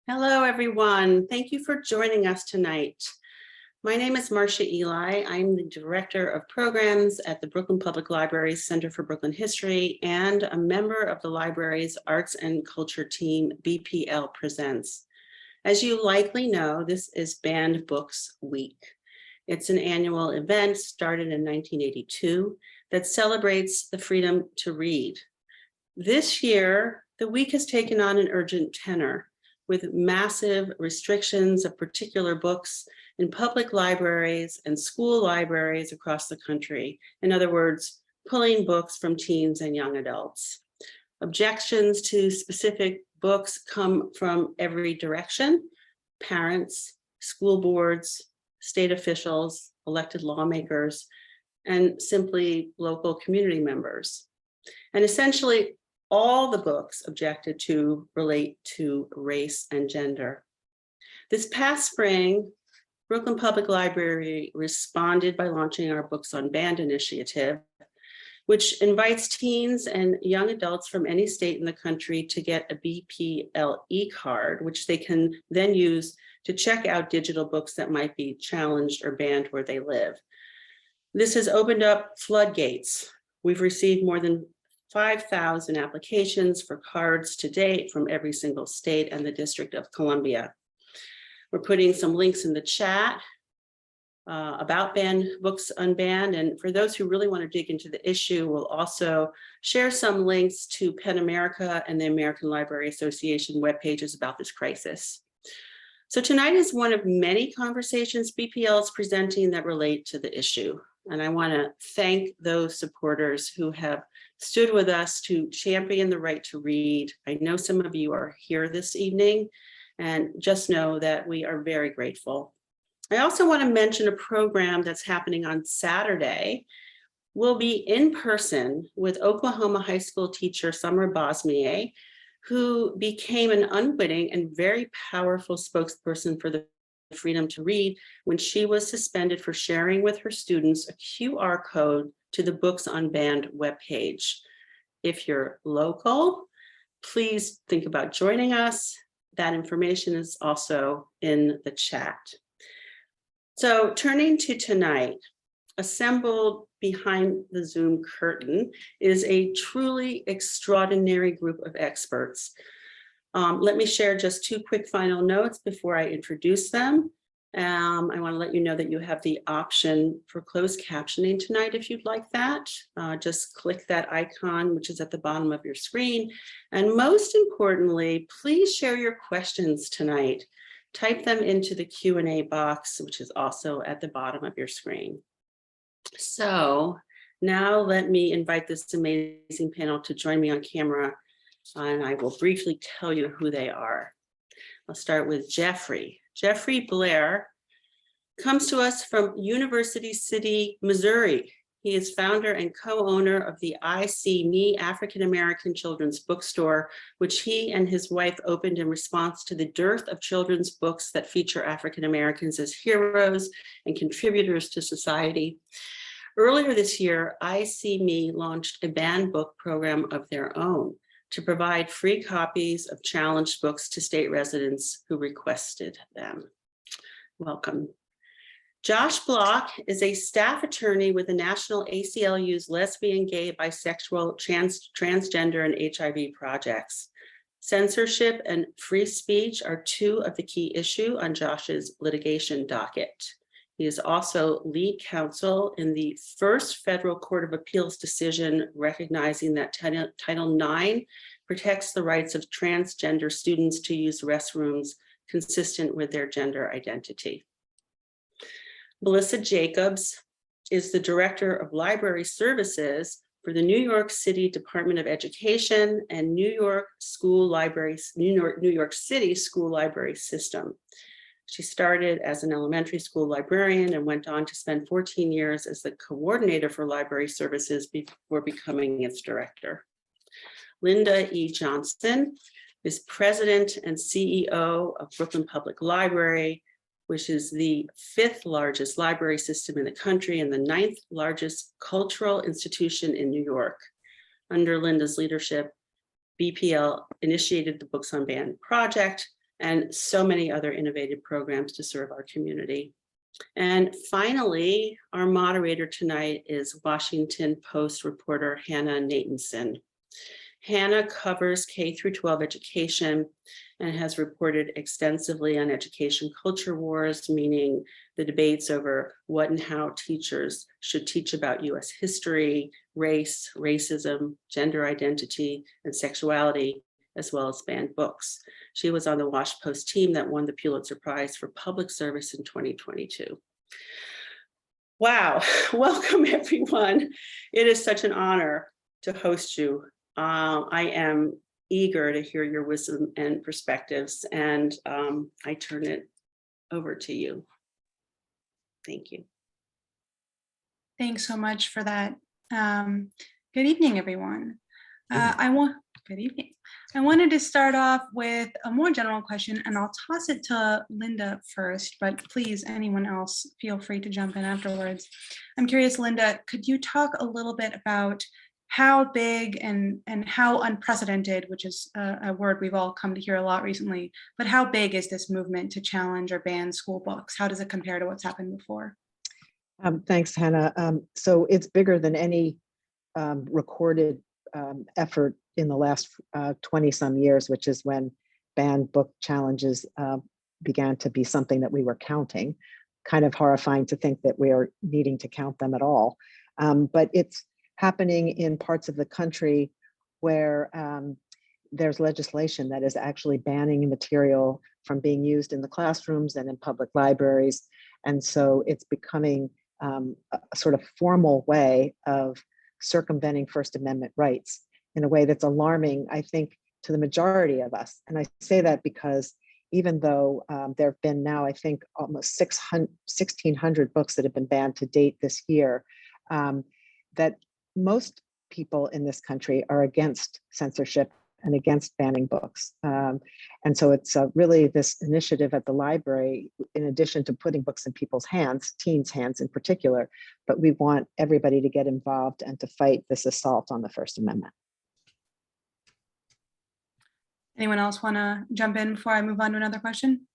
Hello, everyone. Thank you for joining us tonight. My name is Marcia Eli. I'm the Director of Programs at the Brooklyn Public Library's Center for Brooklyn History and a member of the library's Arts and Culture team, BPL Presents. As you likely know, this is Banned Books Week. It's an annual event started in 1982 that celebrates the freedom to read. This year, the week has taken on an urgent tenor, with massive restrictions of particular books in public libraries and school libraries across the country. In other words, pulling books from teens and young adults. Objections to specific books come from every direction: parents, school boards, state officials, elected lawmakers, and simply local community members. And essentially, all the books objected to relate to race and gender. This past spring, Brooklyn Public Library responded by launching our Books Unbanned initiative, which invites teens and young adults from any state in the country to get a BPLE card, which they can then use to check out digital books that might be challenged or banned where they live. This has opened up floodgates. We've received more than 5,000 applications for cards to date from every single state and the District of Columbia. We're putting some links in the chat about Books Unbanned. And for those who really want to dig into the issue, we'll also share some links to PEN America and the American Library Association web pages about this crisis. So tonight is one of many conversations BPL is presenting that relate to the issue. And I want to thank those supporters who have stood with us to champion the right to read. I know some of you are here this evening, and just know that we are very grateful. I also want to mention a program that's happening on Saturday. We'll be in person with Oklahoma high school teacher Summer Bosmier, who became an unwitting and very powerful spokesperson for the freedom to read when she was suspended for sharing with her students a QR code to the Books Unbanned webpage. If you're local, please think about joining us. That information is also in the chat. So turning to tonight, assembled behind the Zoom curtain is a truly extraordinary group of experts. Let me share just two quick final notes before I introduce them. I want to let you know that you have the option for closed captioning tonight if you'd like that. Just click that icon, which is at the bottom of your screen. And most importantly, please share your questions tonight. Type them into the Q&A box, which is also at the bottom of your screen. So now let me invite this amazing panel to join me on camera, and I will briefly tell you who they are. I'll start with Jeffrey. Jeffrey Blair comes to us from University City, Missouri. He is founder and co-owner of the I See Me African American Children's Bookstore, which he and his wife opened in response to the dearth of children's books that feature African Americans as heroes and contributors to society. Earlier this year, I See Me launched a banned book program of their own to provide free copies of challenged books to state residents who requested them. Welcome. Josh Block is a staff attorney with the National ACLU's Lesbian, Gay, Bisexual, Transgender, and HIV projects. Censorship and free speech are two of the key issues on Josh's litigation docket. He is also lead counsel in the first federal court of appeals decision recognizing that Title IX protects the rights of transgender students to use restrooms consistent with their gender identity. Melissa Jacobs is the director of library services for the New York City Department of Education and New York City school library system. She started as an elementary school librarian and went on to spend 14 years as the coordinator for library services before becoming its director. Linda E. Johnson is president and CEO of Brooklyn Public Library, which is the 5th largest library system in the country and the 9th largest cultural institution in New York. Under Linda's leadership, BPL initiated the Books Unbanned project and so many other innovative programs to serve our community. And finally, our moderator tonight is Washington Post reporter Hannah Natanson. Hannah covers K through 12 education and has reported extensively on education culture wars, meaning the debates over what and how teachers should teach about US history, race, racism, gender identity, and sexuality, as well as banned books. She was on the Wash Post team that won the Pulitzer Prize for Public Service in 2022. Wow, welcome everyone. It is such an honor to host you. I am eager to hear your wisdom and perspectives, and I turn it over to you. Thank you. Thanks so much for that. Good evening, everyone. Good evening. I wanted to start off with a more general question, and I'll toss it to Linda first, but please, anyone else, feel free to jump in afterwards. I'm curious, Linda, could you talk a little bit about how big and how unprecedented, which is a word we've all come to hear a lot recently, but how big is this movement to challenge or ban school books? How does it compare to what's happened before? Thanks, Hannah. So it's bigger than any recorded effort in the last 20 some years, which is when banned book challenges began to be something that we were counting. Kind of horrifying to think that we are needing to count them at all. But it's happening in parts of the country where there's legislation that is actually banning material from being used in the classrooms and in public libraries. And so it's becoming a sort of formal way of circumventing First Amendment rights in a way that's alarming, I think, to the majority of us. And I say that because even though there have been now, I think, almost 1,600 books that have been banned to date this year, that most people in this country are against censorship and against banning books. And so it's really this initiative at the library, in addition to putting books in people's hands, teens' hands in particular, but we want everybody to get involved and to fight this assault on the First Amendment. Anyone else want to jump in before I move on to another question?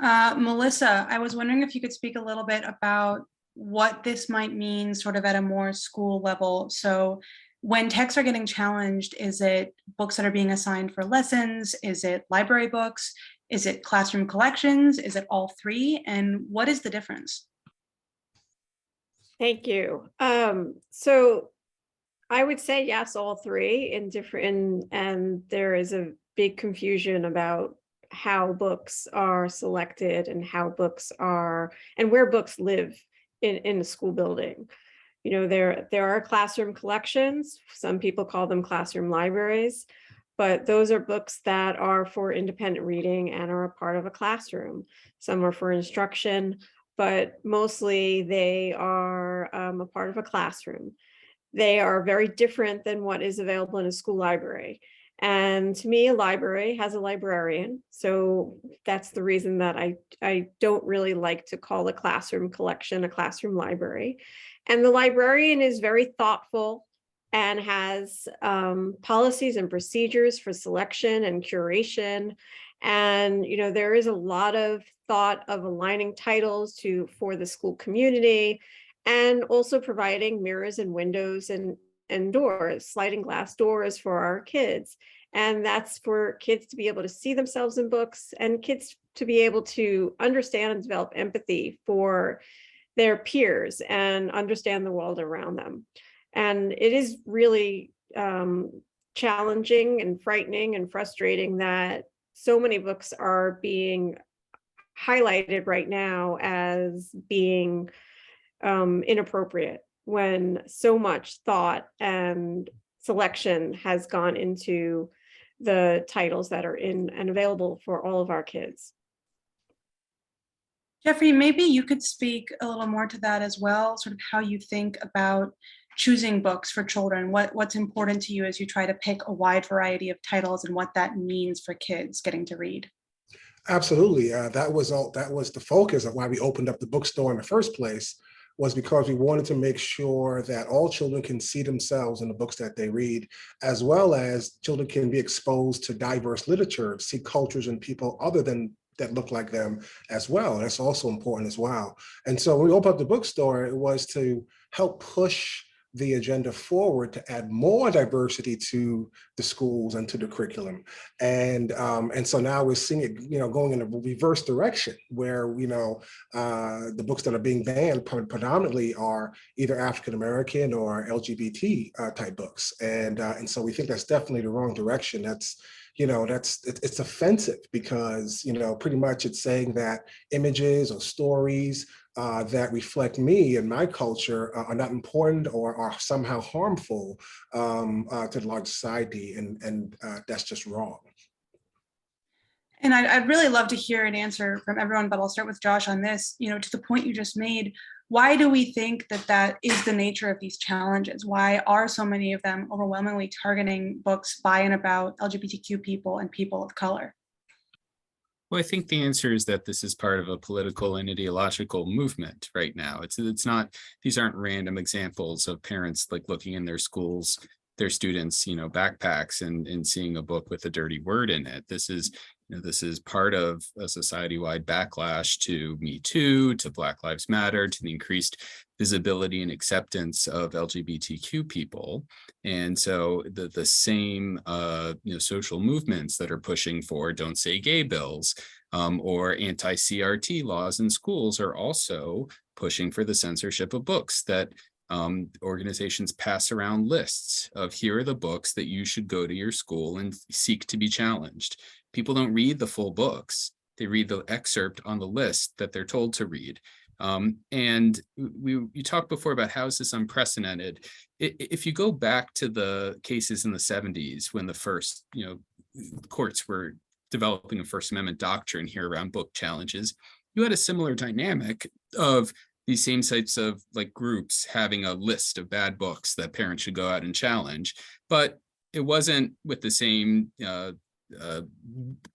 Melissa, I was wondering if you could speak a little bit about what this might mean sort of at a more school level. So when texts are getting challenged, is it books that are being assigned for lessons? Is it library books? Is it classroom collections? Is it all three? And what is the difference? Thank you. So I would say yes, all three in different, and there is a big confusion about how books are selected and how books are, and where books live in the school building. You know, there are classroom collections. Some people call them classroom libraries, but those are books that are for independent reading and are a part of a classroom. Some are for instruction, but mostly they are a part of a classroom. They are very different than what is available in a school library. And to me, a library has a librarian. So that's the reason that I don't really like to call a classroom collection a classroom library. And the librarian is very thoughtful and has policies and procedures for selection and curation. And, you know, there is a lot of thought of aligning titles for the school community, and also providing mirrors and windows and doors, sliding glass doors for our kids. And that's for kids to be able to see themselves in books, and kids to be able to understand and develop empathy for their peers and understand the world around them. And it is really challenging and frightening and frustrating that so many books are being highlighted right now as being inappropriate, when so much thought and selection has gone into the titles that are in and available for all of our kids. Jeffrey, maybe you could speak a little more to that as well, sort of how you think about choosing books for children, what's important to you as you try to pick a wide variety of titles and what that means for kids getting to read. Absolutely. That was the focus of why we opened up the bookstore in the first place, was because we wanted to make sure that all children can see themselves in the books that they read, as well as children can be exposed to diverse literature, see cultures and people other than that look like them as well. That's also important as well. And so when we opened up the bookstore, it was to help push the agenda forward to add more diversity to the schools and to the curriculum. And so now we're seeing it, going in a reverse direction where, the books that are being banned predominantly are either African-American or LGBT type books. And so we think that's definitely the wrong direction. It's offensive because, pretty much it's saying that images or stories that reflect me and my culture are not important or are somehow harmful to the large society, and that's just wrong. And I'd really love to hear an answer from everyone, but I'll start with Josh on this. To the point you just made, why do we think that is the nature of these challenges? Why are so many of them overwhelmingly targeting books by and about LGBTQ people and people of color? Well, I think the answer is that this is part of a political and ideological movement right now. It's not, these aren't random examples of parents like looking in their schools, their students, backpacks and seeing a book with a dirty word in it. This is part of a society-wide backlash to Me Too, to Black Lives Matter, to the increased visibility and acceptance of LGBTQ people. And so the same social movements that are pushing for Don't Say Gay bills or anti-CRT laws in schools are also pushing for the censorship of books, that organizations pass around lists of here are the books that you should go to your school and seek to be challenged. People don't read the full books. They read the excerpt on the list that they're told to read. And you talked before about how is this unprecedented. If you go back to the cases in the 70s when the first, courts were developing a First Amendment doctrine here around book challenges, you had a similar dynamic of these same types of groups having a list of bad books that parents should go out and challenge, but it wasn't with the same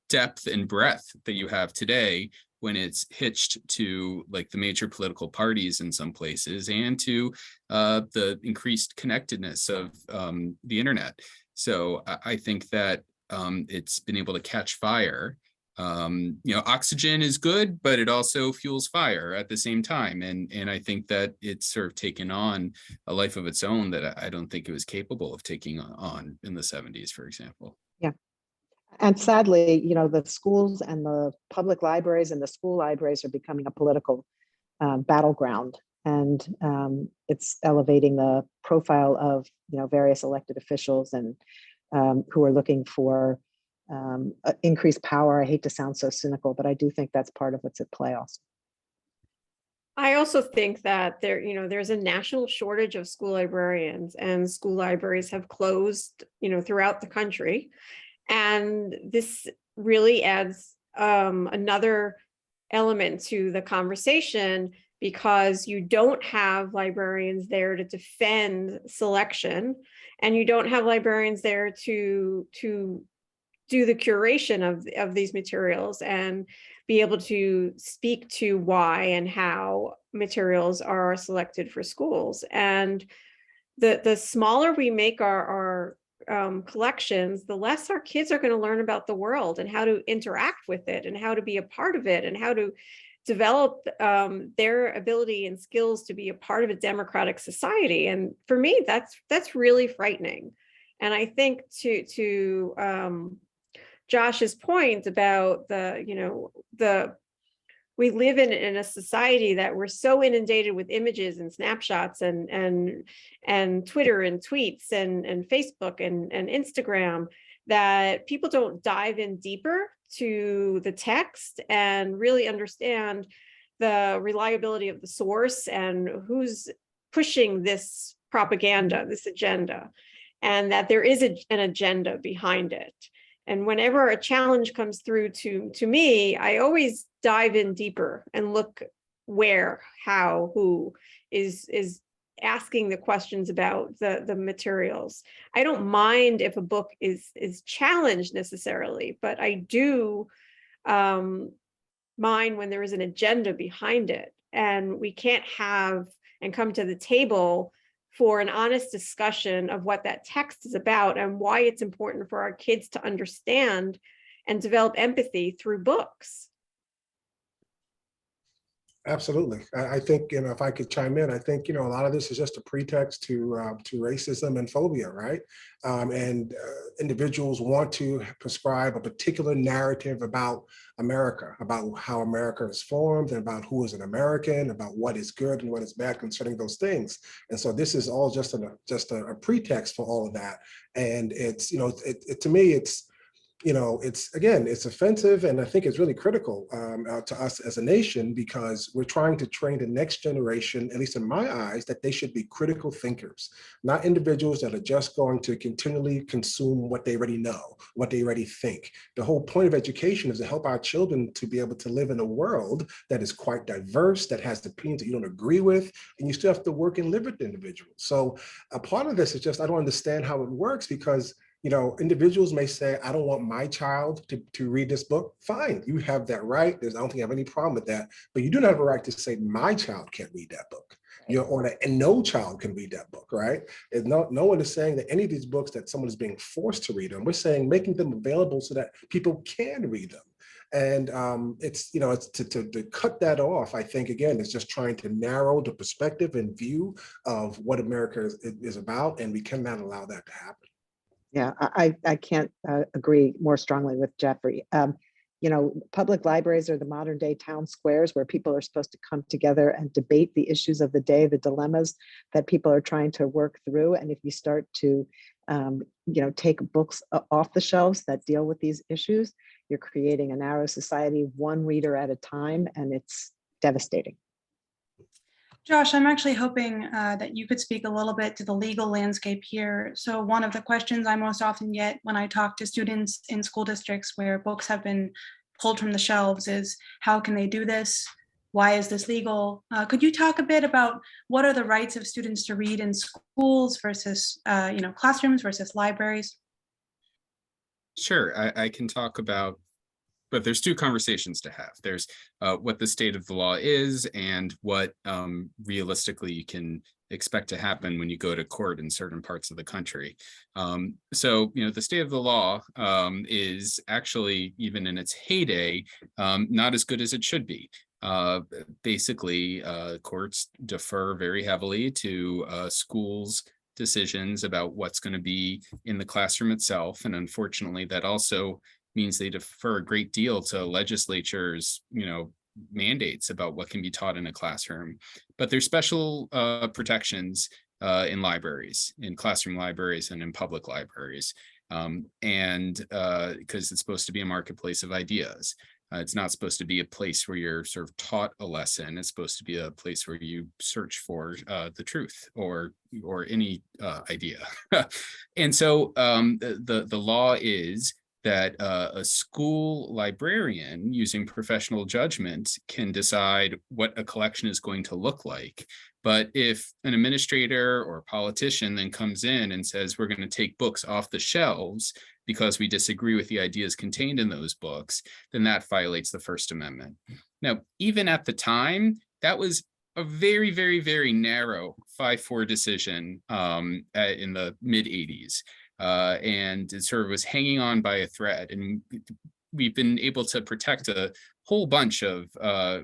depth and breadth that you have today when it's hitched to the major political parties in some places and to the increased connectedness of the internet. So I think that it's been able to catch fire. Oxygen is good, but it also fuels fire at the same time. And I think that it's sort of taken on a life of its own that I don't think it was capable of taking on in the 70s, for example. Yeah. And sadly, the schools and the public libraries and the school libraries are becoming a political battleground. And it's elevating the profile of, various elected officials and who are looking for increased power. I hate to sound so cynical, but I do think that's part of what's at play also. I also think that there's a national shortage of school librarians, and school libraries have closed, throughout the country. And this really adds another element to the conversation, because you don't have librarians there to defend selection, and you don't have librarians there to do the curation of these materials and be able to speak to why and how materials are selected for schools. And the smaller we make our collections, the less our kids are going to learn about the world and how to interact with it and how to be a part of it and how to develop their ability and skills to be a part of a democratic society. And for me, that's really frightening. And I think to Josh's point about we live in a society that we're so inundated with images and snapshots and Twitter and tweets and Facebook and Instagram, that people don't dive in deeper to the text and really understand the reliability of the source and who's pushing this propaganda, this agenda, and that there is an agenda behind it. And whenever a challenge comes through to me, I always dive in deeper and look where, how, who is asking the questions about the materials. I don't mind if a book is challenged necessarily, but I do mind when there is an agenda behind it. And we can't have and come to the table for an honest discussion of what that text is about and why it's important for our kids to understand and develop empathy through books. Absolutely. I think, if I could chime in, I think, a lot of this is just a pretext to racism and phobia, right? And individuals want to prescribe a particular narrative about America, about how America is formed, and about who is an American, about what is good and what is bad concerning those things. And so this is all just a pretext for all of that. And it's, to me, it's offensive, and I think it's really critical to us as a nation, because we're trying to train the next generation, at least in my eyes, that they should be critical thinkers, not individuals that are just going to continually consume what they already know, what they already think. The whole point of education is to help our children to be able to live in a world that is quite diverse, that has opinions that you don't agree with, and you still have to work and live with the individual. So a part of this is just, I don't understand how it works, because individuals may say, I don't want my child to read this book. Fine, you have that right. I don't think I have any problem with that. But you do not have a right to say my child can't read that book. And no child can read that book, right? No one is saying that any of these books that someone is being forced to read them. We're saying making them available so that people can read them. And it's to cut that off, I think, again, it's just trying to narrow the perspective and view of what America is about, and we cannot allow that to happen. Yeah, I can't agree more strongly with Jeffrey. Public libraries are the modern day town squares where people are supposed to come together and debate the issues of the day, the dilemmas that people are trying to work through. And if you start to, take books off the shelves that deal with these issues, you're creating a narrow society, one reader at a time, and it's devastating. Josh, I'm actually hoping that you could speak a little bit to the legal landscape here. So one of the questions I most often get when I talk to students in school districts where books have been pulled from the shelves is, how can they do this? Why is this legal? Could you talk a bit about what are the rights of students to read in schools versus classrooms versus libraries? Sure, I can talk about, but there's two conversations to have. There's what the state of the law is, and what realistically you can expect to happen when you go to court in certain parts of the country. So, the state of the law is actually, even in its heyday, not as good as it should be. Basically, courts defer very heavily to schools' decisions about what's going to be in the classroom itself. And unfortunately, that also means they defer a great deal to legislatures, mandates about what can be taught in a classroom. But there's special protections in libraries, in classroom libraries and in public libraries. And because it's supposed to be a marketplace of ideas. It's not supposed to be a place where you're sort of taught a lesson. It's supposed to be a place where you search for the truth or any idea. And so the law is that a school librarian, using professional judgment, can decide what a collection is going to look like. But if an administrator or a politician then comes in and says, we're going to take books off the shelves because we disagree with the ideas contained in those books, then that violates the First Amendment. Now, even at the time, that was a very, very, very narrow 5-4 decision in the mid-'80s. And it sort of was hanging on by a thread. And we've been able to protect a whole bunch of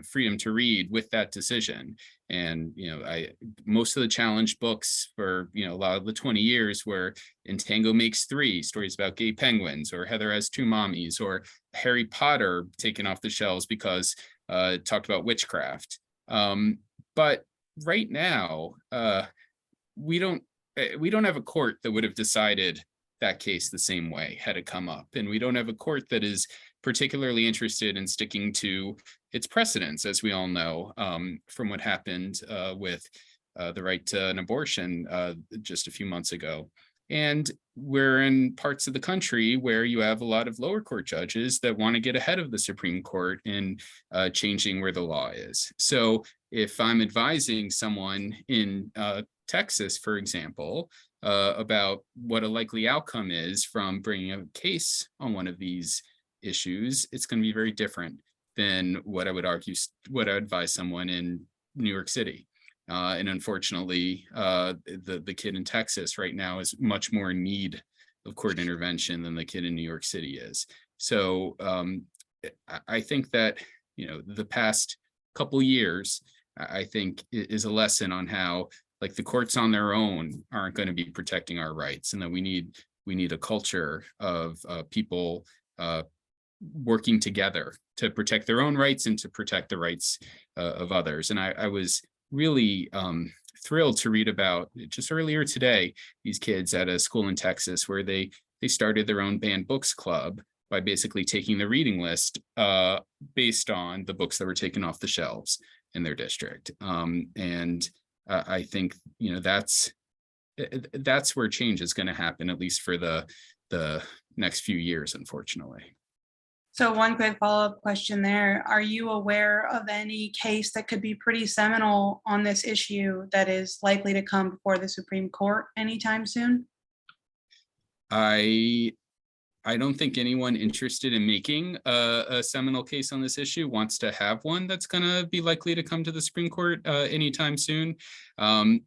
freedom to read with that decision. And, most of the challenged books for, a lot of the 20 years were In Tango Makes Three, stories about gay penguins, or Heather Has Two Mommies, or Harry Potter taken off the shelves because it talked about witchcraft. But right now, we don't have a court that would have decided that case the same way had it come up. And we don't have a court that is particularly interested in sticking to its precedents, as we all know, from what happened with the right to an abortion just a few months ago. And we're in parts of the country where you have a lot of lower court judges that want to get ahead of the Supreme Court in changing where the law is. So if I'm advising someone in Texas, for example, about what a likely outcome is from bringing a case on one of these issues, it's going to be very different than what I would advise someone in New York City. And unfortunately, the kid in Texas right now is much more in need of court intervention than the kid in New York City is. So I think that, the past couple years, I think is a lesson on how, like, the courts on their own aren't going to be protecting our rights, and that we need a culture of people working together to protect their own rights and to protect the rights of others. And I was really thrilled to read about just earlier today these kids at a school in Texas where they started their own banned books club by basically taking the reading list based on the books that were taken off the shelves in their district. And I think that's where change is going to happen, at least for the next few years, unfortunately. So one quick follow-up question there. Are you aware of any case that could be pretty seminal on this issue that is likely to come before the Supreme Court anytime soon? I don't think anyone interested in making a seminal case on this issue wants to have one that's going to be likely to come to the Supreme Court anytime soon. One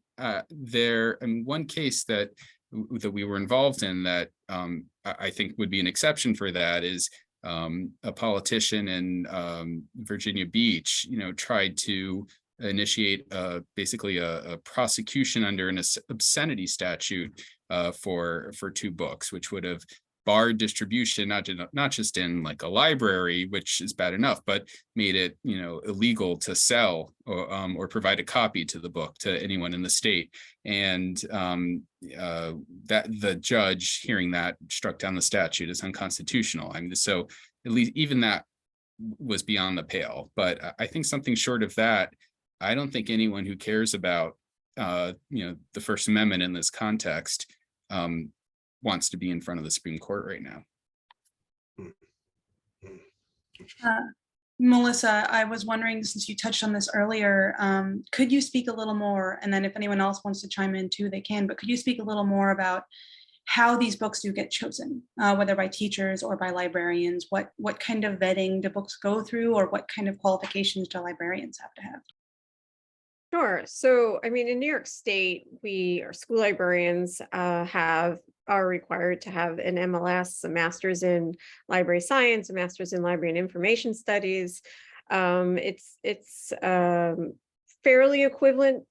case that we were involved in that I think would be an exception for that is a politician in Virginia Beach, tried to initiate basically a prosecution under an obscenity statute for 2 books, which would have barred distribution, not just in like a library, which is bad enough, but made it illegal to sell or provide a copy to the book to anyone in the state. And that the judge hearing that struck down the statute as unconstitutional. I mean, so at least even that was beyond the pale. But I think something short of that, I don't think anyone who cares about the First Amendment in this context wants to be in front of the Supreme Court right now. Melissa, I was wondering, since you touched on this earlier, could you speak a little more, and then if anyone else wants to chime in too, they can, but could you speak a little more about how these books do get chosen, whether by teachers or by librarians? What kind of vetting do books go through, or what kind of qualifications do librarians have to have? Sure. So, I mean, in New York State, our school librarians are required to have an MLS, a master's in library science, a master's in library and information studies. It's fairly equivalent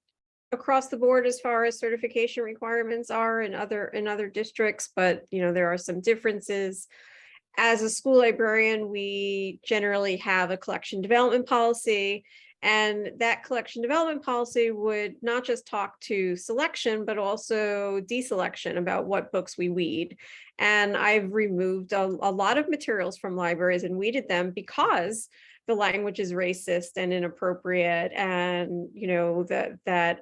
across the board as far as certification requirements are in other districts, but there are some differences. As a school librarian, we generally have a collection development policy. And that collection development policy would not just talk to selection, but also deselection about what books we weed. And I've removed a lot of materials from libraries and weeded them because the language is racist and inappropriate, and that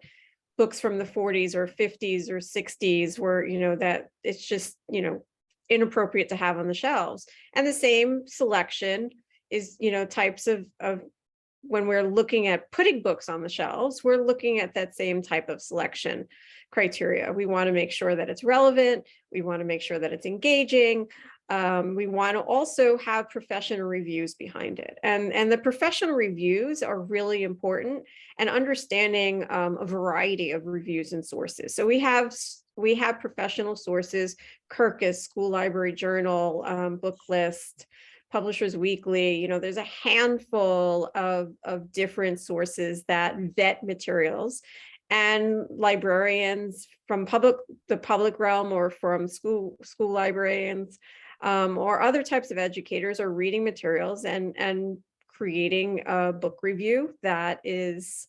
books from the 40s or 50s or 60s were that it's just inappropriate to have on the shelves. And the same selection is types of when we're looking at putting books on the shelves, we're looking at that same type of selection criteria. We want to make sure that it's relevant. We want to make sure that it's engaging. We want to also have professional reviews behind it. And the professional reviews are really important, and understanding a variety of reviews and sources. So we have professional sources, Kirkus, School Library Journal, Book List, Publishers Weekly. There's a handful of different sources that vet materials, and librarians from the public realm or from school librarians or other types of educators are reading materials and creating a book review that is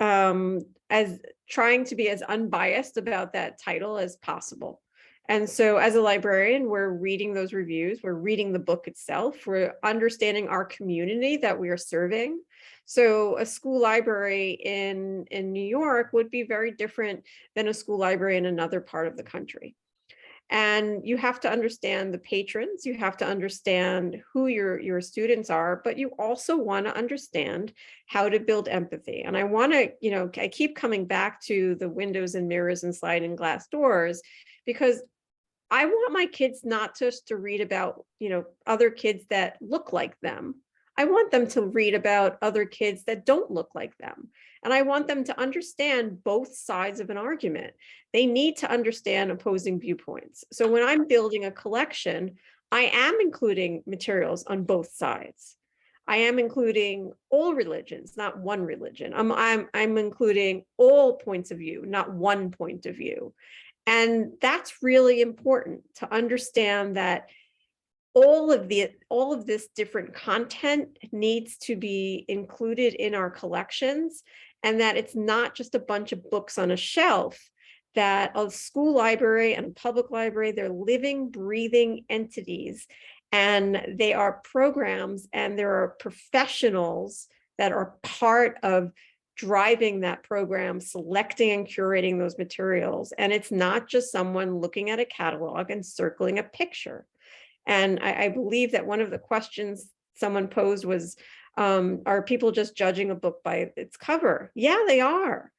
as trying to be as unbiased about that title as possible. And so as a librarian, we're reading those reviews, we're reading the book itself, we're understanding our community that we are serving. So a school library in New York would be very different than a school library in another part of the country. And you have to understand the patrons, you have to understand who your students are, but you also want to understand how to build empathy. And I want to, I keep coming back to the windows and mirrors and sliding glass doors, because I want my kids not just to read about, other kids that look like them. I want them to read about other kids that don't look like them. And I want them to understand both sides of an argument. They need to understand opposing viewpoints. So when I'm building a collection, I am including materials on both sides. I am including all religions, not one religion. I'm including all points of view, not one point of view. And that's really important to understand that all of this different content needs to be included in our collections, and that it's not just a bunch of books on a shelf, that a school library and a public library, they're living, breathing entities, and they are programs, and there are professionals that are part of driving that program, selecting and curating those materials. And it's not just someone looking at a catalog and circling a picture. And I believe that one of the questions someone posed was, are people just judging a book by its cover? Yeah, they are,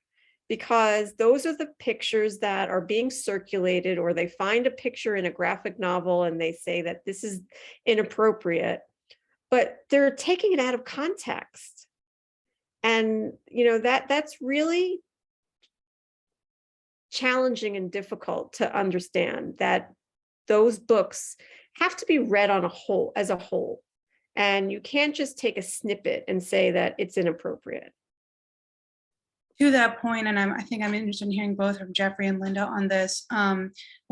because those are the pictures that are being circulated, or they find a picture in a graphic novel and they say that this is inappropriate, but they're taking it out of context. And that's really challenging and difficult to understand, that those books have to be read as a whole. And you can't just take a snippet and say that it's inappropriate. To that point, and I think I'm interested in hearing both from Jeffrey and Linda on this. When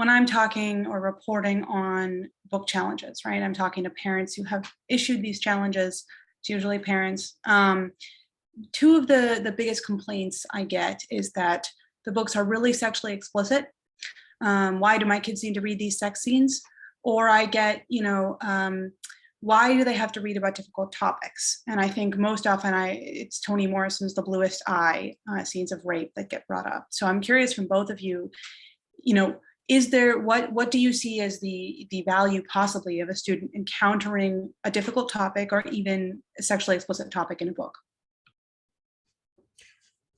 I'm talking or reporting on book challenges, right? I'm talking to parents who have issued these challenges. It's usually parents. Two of the biggest complaints I get is that the books are really sexually explicit. Why do my kids need to read these sex scenes? Or I get, why do they have to read about difficult topics? And I think most often it's Toni Morrison's The Bluest Eye, scenes of rape that get brought up. So I'm curious from both of you, is there, what do you see as the value possibly of a student encountering a difficult topic or even a sexually explicit topic in a book?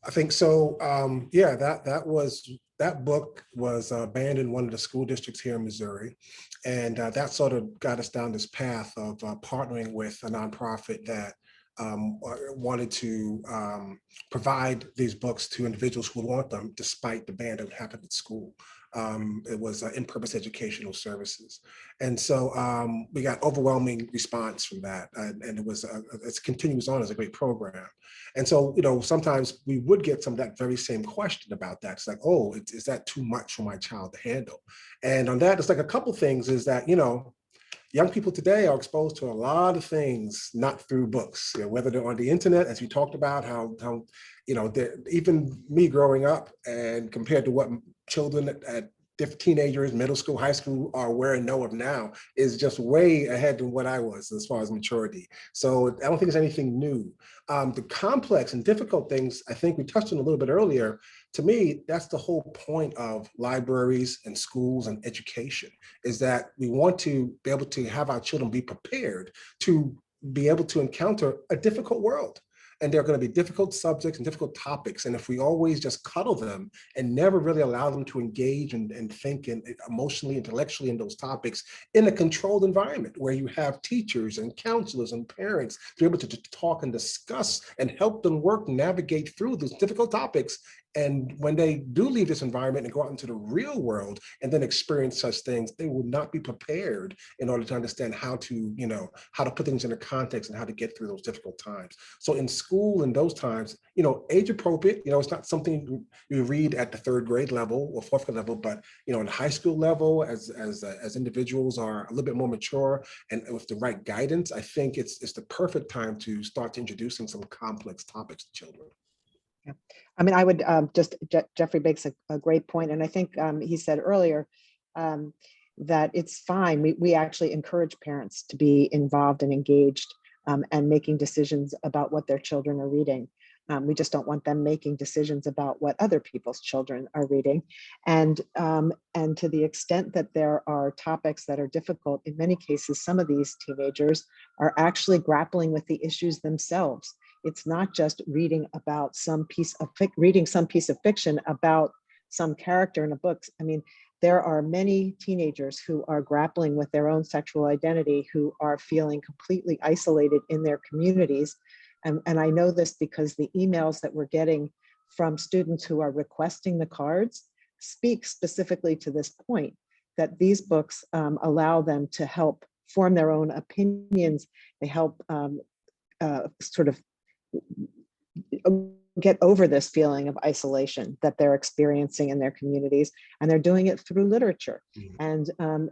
I think so. Yeah, that book was banned in one of the school districts here in Missouri. And that sort of got us down this path of partnering with a nonprofit that wanted to provide these books to individuals who would want them, despite the ban that happened at school. It was in-purpose educational services. And so we got overwhelming response from that. And it continues on as a great program. And so, sometimes we would get some of that very same question about that. It's like, oh, is that too much for my child to handle? And on that, it's like a couple things is that, young people today are exposed to a lot of things, not through books, whether they're on the internet, as we talked about, how even me growing up and compared to what children at teenagers, middle school, high school are aware and know of now is just way ahead than what I was as far as maturity. So I don't think there's anything new. The complex and difficult things, I think we touched on a little bit earlier. To me, that's the whole point of libraries and schools and education, is that we want to be able to have our children be prepared to be able to encounter a difficult world. And there are going to be difficult subjects and difficult topics. And if we always just cuddle them and never really allow them to engage and think and emotionally, intellectually in those topics in a controlled environment where you have teachers and counselors and parents to be able to talk and discuss and help them work, navigate through those difficult topics. And when they do leave this environment and go out into the real world and then experience such things, they will not be prepared in order to understand how to put things into context and how to get through those difficult times. So in school in those times, age appropriate, it's not something you read at the 3rd grade level or 4th grade level, but, in high school level, as individuals are a little bit more mature and with the right guidance, I think it's the perfect time to start introducing some complex topics to children. Yeah. I mean, I would Jeffrey makes a great point. And I think he said earlier that it's fine. We actually encourage parents to be involved and engaged and making decisions about what their children are reading. We just don't want them making decisions about what other people's children are reading. And to the extent that there are topics that are difficult, in many cases, some of these teenagers are actually grappling with the issues themselves. It's not just reading about some piece of fiction about some character in a book. I mean, there are many teenagers who are grappling with their own sexual identity, who are feeling completely isolated in their communities. And I know this because the emails that we're getting from students who are requesting the cards speak specifically to this point, that these books allow them to help form their own opinions. They help sort of get over this feeling of isolation that they're experiencing in their communities, and they're doing it through literature. And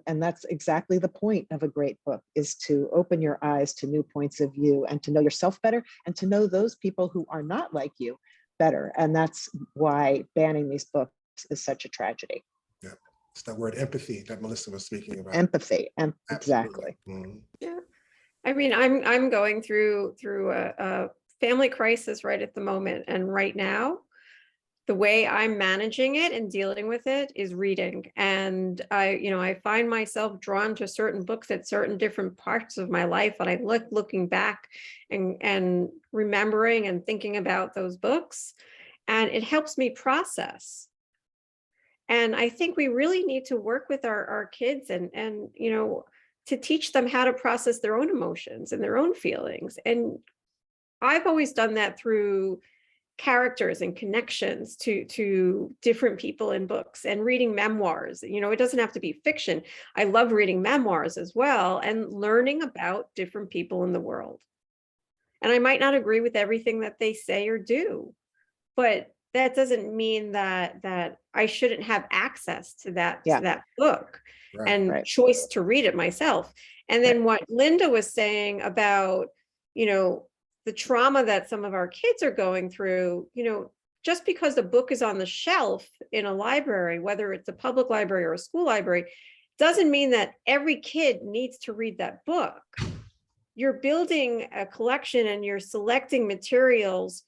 that's exactly the point of a great book, is to open your eyes to new points of view and to know yourself better and to know those people who are not like you better. And that's why banning these books is such a tragedy. Yeah, it's that word empathy that Melissa was speaking about. Empathy, and exactly. Yeah, I mean, I'm going through a family crisis right at the moment, and right now, the way I'm managing it and dealing with it is reading. And I find myself drawn to certain books at certain different parts of my life, and I looking back and remembering and thinking about those books, and it helps me process. And I think we really need to work with our kids and to teach them how to process their own emotions and their own feelings. And I've always done that through characters and connections to different people in books and reading memoirs. It doesn't have to be fiction. I love reading memoirs as well and learning about different people in the world. And I might not agree with everything that they say or do, but that doesn't mean that I shouldn't have access to that book and choice to read it myself. And then what Linda was saying about, the trauma that some of our kids are going through, just because the book is on the shelf in a library, whether it's a public library or a school library, doesn't mean that every kid needs to read that book. You're building a collection and you're selecting materials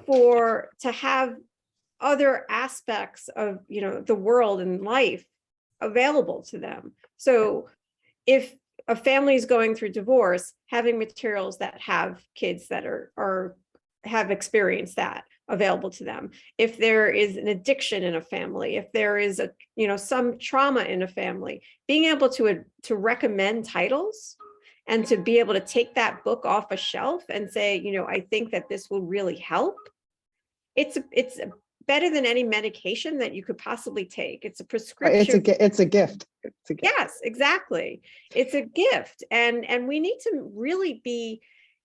to have other aspects of, the world and life available to them. So if a family is going through divorce, having materials that have kids that have experienced that available to them. If there is an addiction in a family, if there is some trauma in a family, being able to recommend titles and to be able to take that book off a shelf and say, I think that this will really help. It's better than any medication that you could possibly take. It's a prescription. It's a gift. Yes, exactly. It's a gift. And we need to really be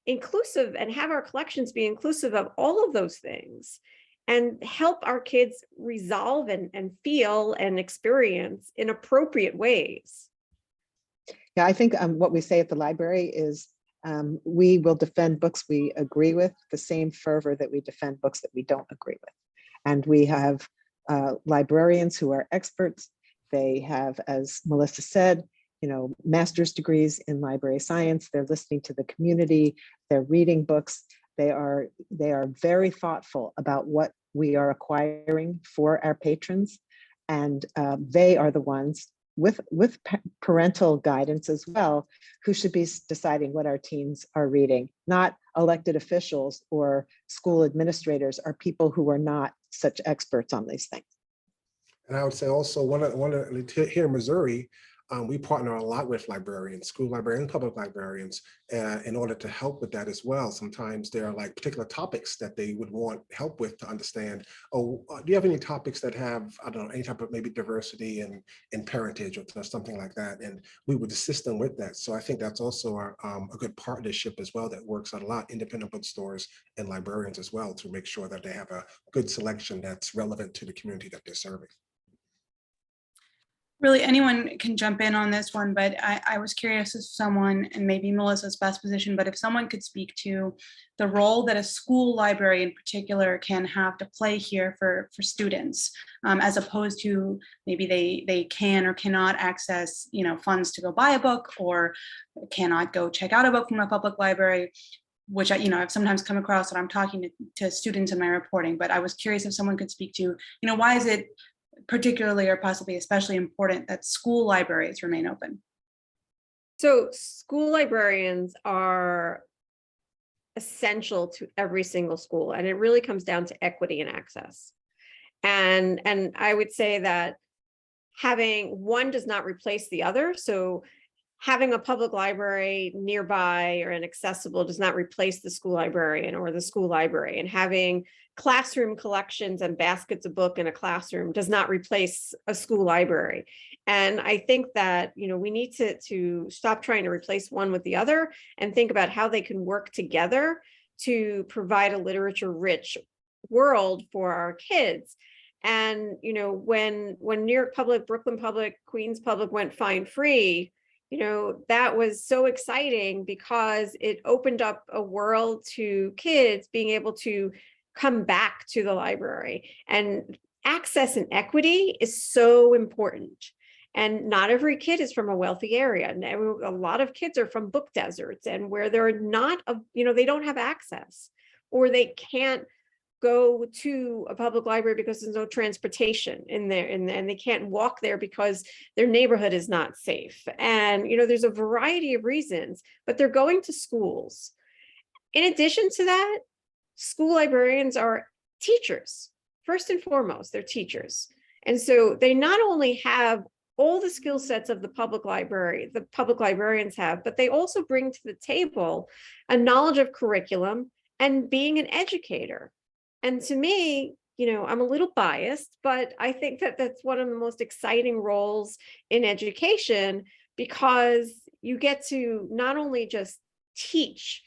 inclusive and have our collections be inclusive of all of those things and help our kids resolve and feel and experience in appropriate ways. Yeah, I think what we say at the library is we will defend books we agree with the same fervor that we defend books that we don't agree with. And we have librarians who are experts. They have, as Melissa said, master's degrees in library science. They're listening to the community. They're reading books. They are very thoughtful about what we are acquiring for our patrons. And they are the ones with parental guidance as well, who should be deciding what our teens are reading, not elected officials or school administrators, or people who are not such experts on these things. And I would say also here in Missouri, we partner a lot with librarians, school librarians, public librarians, in order to help with that as well. Sometimes there are like particular topics that they would want help with to understand. Oh, do you have any topics that have, I don't know, any type of maybe diversity in parentage or something like that? And we would assist them with that. So I think that's also a good partnership as well that works out a lot, independent bookstores and librarians as well, to make sure that they have a good selection that's relevant to the community that they're serving. Really, anyone can jump in on this one, but I was curious if someone, and maybe Melissa's best position, but if someone could speak to the role that a school library in particular can have to play here for students, as opposed to maybe they can or cannot access, funds to go buy a book, or cannot go check out a book from a public library, which I've sometimes come across when I'm talking to students in my reporting. But I was curious if someone could speak to, why is it particularly or possibly especially important that school libraries remain open? So school librarians are essential to every single school, and it really comes down to equity and access. And I would say that having one does not replace the other. So having a public library nearby or inaccessible does not replace the school librarian or the school library. And having classroom collections and baskets of book in a classroom does not replace a school library. And I think that, you know, we need to stop trying to replace one with the other and think about how they can work together to provide a literature rich world for our kids. And, you know, when New York Public, Brooklyn Public, Queens Public went fine free, you know, that was so exciting because it opened up a world to kids being able to come back to the library. And access and equity is so important. And not every kid is from a wealthy area. And a lot of kids are from book deserts and where they're not, you know, they don't have access or they can't go to a public library because there's no transportation in there, and they can't walk there because their neighborhood is not safe. And, you know, there's a variety of reasons, but they're going to schools. In addition to that, school librarians are teachers. First and foremost, they're teachers. And so they not only have all the skill sets of the public library, the public librarians have, but they also bring to the table a knowledge of curriculum and being an educator. And to me, you know, I'm a little biased, but I think that that's one of the most exciting roles in education because you get to not only just teach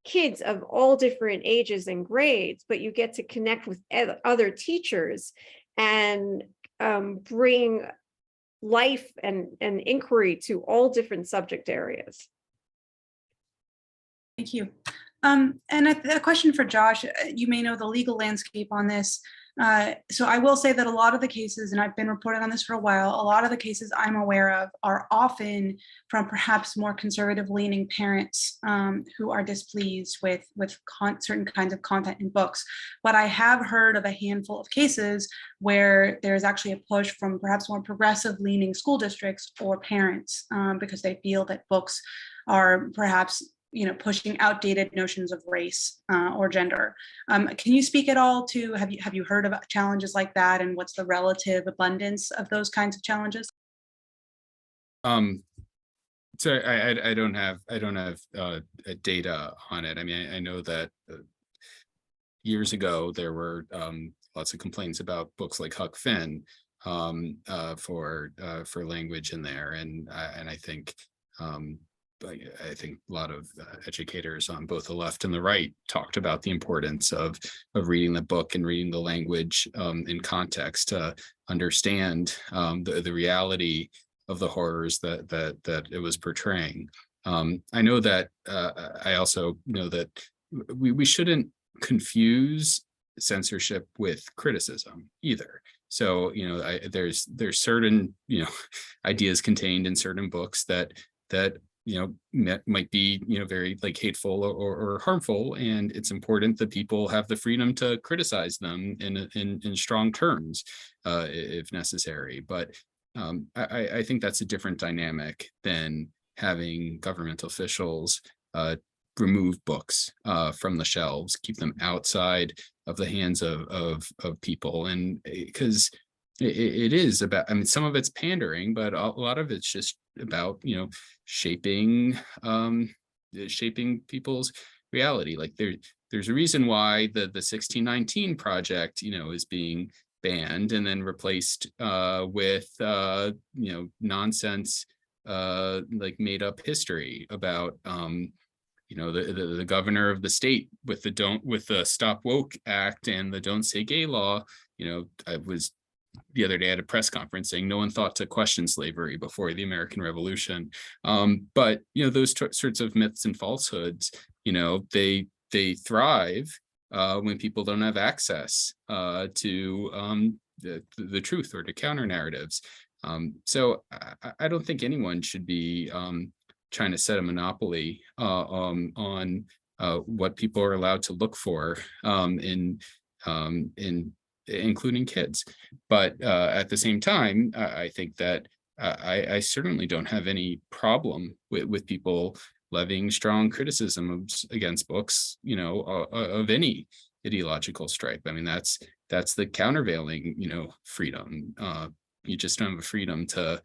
kids of all different ages and grades, but you get to connect with other teachers and bring life and inquiry to all different subject areas. Thank you. And a question for Josh. You may know the legal landscape on this. So I will say that a lot of the cases, and I've been reporting on this for a while, a lot of the cases I'm aware of are often from perhaps more conservative leaning parents who are displeased with certain kinds of content in books. But I have heard of a handful of cases where there's actually a push from perhaps more progressive leaning school districts or parents because they feel that books are perhaps, you know, pushing outdated notions of race or gender. Can you speak at all to, have you heard of challenges like that, and what's the relative abundance of those kinds of challenges? So I don't have data on it. I mean, I know that years ago there were lots of complaints about books like Huck Finn for language in there, and I think. I think a lot of educators on both the left and the right talked about the importance of reading the book and reading the language in context to understand the reality of the horrors that it was portraying. I know that I also know that we shouldn't confuse censorship with criticism either. So, you know, there's certain, you know, ideas contained in certain books that you know, might be, you know, very like hateful or harmful, and it's important that people have the freedom to criticize them in strong terms if necessary. But I think that's a different dynamic than having government officials remove books from the shelves, keep them outside of the hands of people, and because it is about, I mean, some of it's pandering, but a lot of it's just about, you know, shaping people's reality. Like there's a reason why the 1619 project, you know, is being banned and then replaced with you know, nonsense like made up history about you know, the governor of the state with the Stop Woke Act and the Don't Say Gay law. You know, I was the other day at a press conference saying no one thought to question slavery before the American Revolution. But, you know, those sorts of myths and falsehoods, you know, they thrive when people don't have access to the truth or to counter narratives. So I don't think anyone should be trying to set a monopoly on what people are allowed to look for in including kids. But at the same time, I think that I certainly don't have any problem with people levying strong criticisms against books, you know, of any ideological stripe. I mean, that's that's the countervailing, freedom. You just don't have a freedom to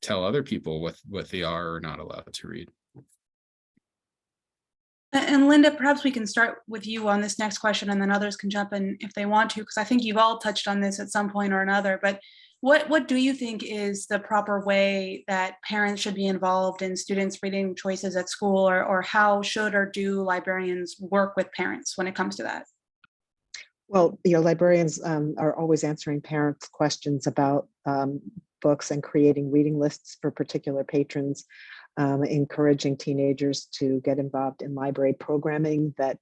tell other people what they are or not allowed to read. And Linda, perhaps we can start with you on this next question, and then others can jump in if they want to, because I think you've all touched on this at some point or another. But what do you think is the proper way that parents should be involved in students' reading choices at school, or how should or do librarians work with parents when it comes to that? Well, librarians are always answering parents' questions about books and creating reading lists for particular patrons, encouraging teenagers to get involved in library programming that